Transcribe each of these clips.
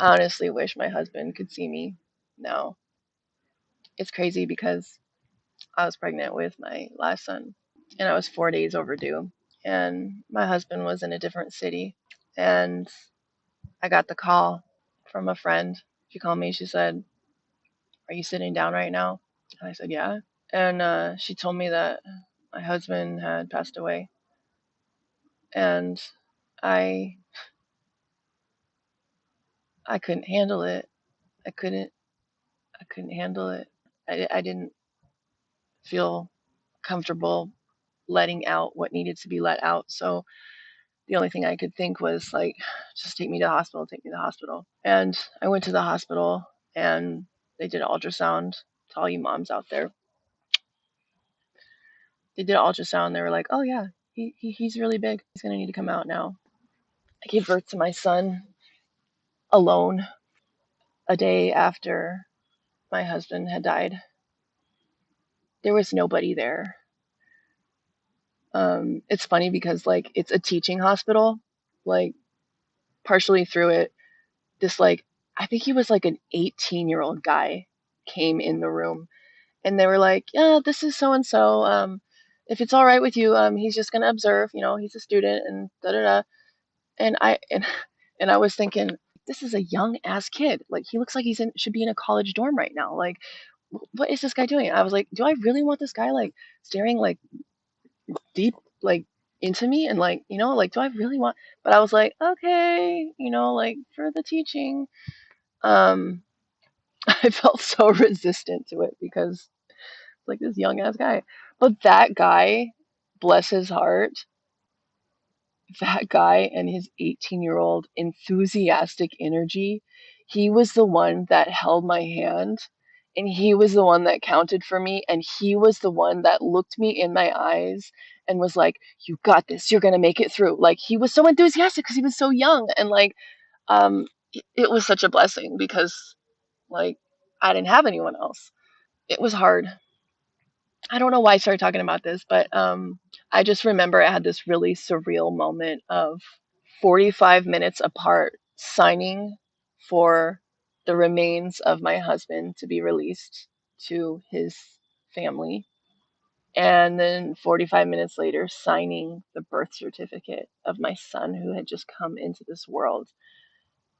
I honestly wish my husband could see me now. It's crazy because I was pregnant with my last son and I was 4 days overdue. And my husband was in a different city. And I got the call from a friend. She called me. She said, "Are you sitting down right now?" And I said, "Yeah." And she told me that my husband had passed away. And I I couldn't handle it. I couldn't I couldn't handle it. I didn't feel comfortable letting out what needed to be let out. So the only thing I could think was like, just take me to the hospital, take me to the hospital. And I went to the hospital and they did an ultrasound. To all you moms out there, they did an ultrasound. They were like, "Oh yeah, he's really big. He's gonna need to come out now." I gave birth to my son alone a day after my husband had died. There was nobody there. It's funny because like it's a teaching hospital. Like partially through it, this like I think he was like an 18-year-old guy came in the room and they were like, "Yeah, this is so and so. If it's all right with you, he's just gonna observe. You know, he's a student and da da da." And and I was thinking, this is a young ass kid. Like he looks like he's in should be in a college dorm right now. Like, what is this guy doing? I was like, do I really want this guy like staring like deep like into me and like like do I really want? But I was like, okay, like for the teaching. Um, I felt so resistant to it because like this young ass guy. But that guy, bless his heart, that guy and his 18-year-old enthusiastic energy, he was the one that held my hand and he was the one that counted for me and he was the one that looked me in my eyes and was like, "You got this. You're going to make it through." Like he was so enthusiastic because he was so young and like it was such a blessing because like I didn't have anyone else. It was hard. I don't know why I started talking about this, but I just remember I had this really surreal moment of 45 minutes apart signing for the remains of my husband to be released to his family. And then 45 minutes later, signing the birth certificate of my son who had just come into this world.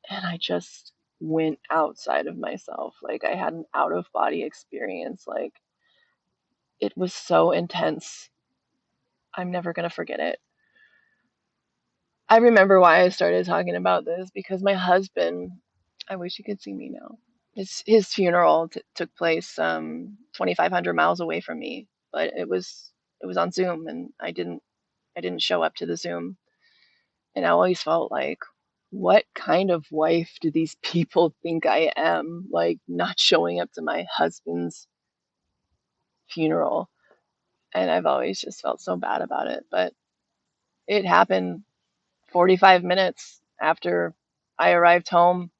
And I just went outside of myself. Like I had an out of body experience. Like it was so intense. I'm never going to forget it. I remember why I started talking about this because my husband, I wish you could see me now. His funeral took place 2,500 miles away from me, but it was on Zoom and I didn't show up to the Zoom. And I always felt like, what kind of wife do these people think I am? Like not showing up to my husband's funeral. And I've always just felt so bad about it. But it happened 45 minutes after I arrived home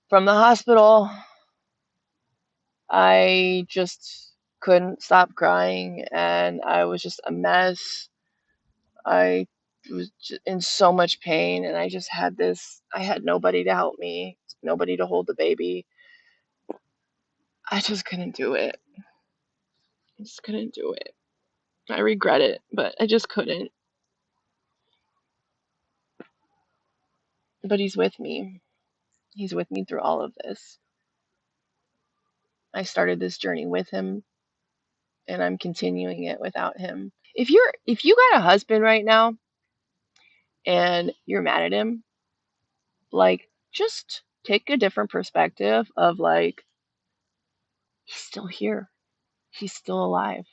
from the hospital. I just couldn't stop crying and I was just a mess. I was in so much pain and I had nobody to help me, nobody to hold the baby. I just couldn't do it. I just couldn't do it. I regret it, but I just couldn't. But he's with me. He's with me through all of this. I started this journey with him and I'm continuing it without him. If you got a husband right now and you're mad at him, like just take a different perspective of like he's still here. He's still alive.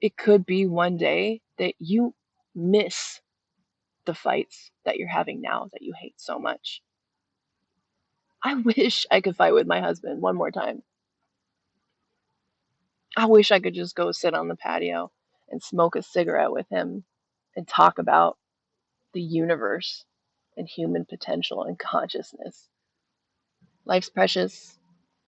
It could be one day that you miss the fights that you're having now that you hate so much. I wish I could fight with my husband one more time. I wish I could just go sit on the patio and smoke a cigarette with him and talk about the universe and human potential and consciousness. Life's precious.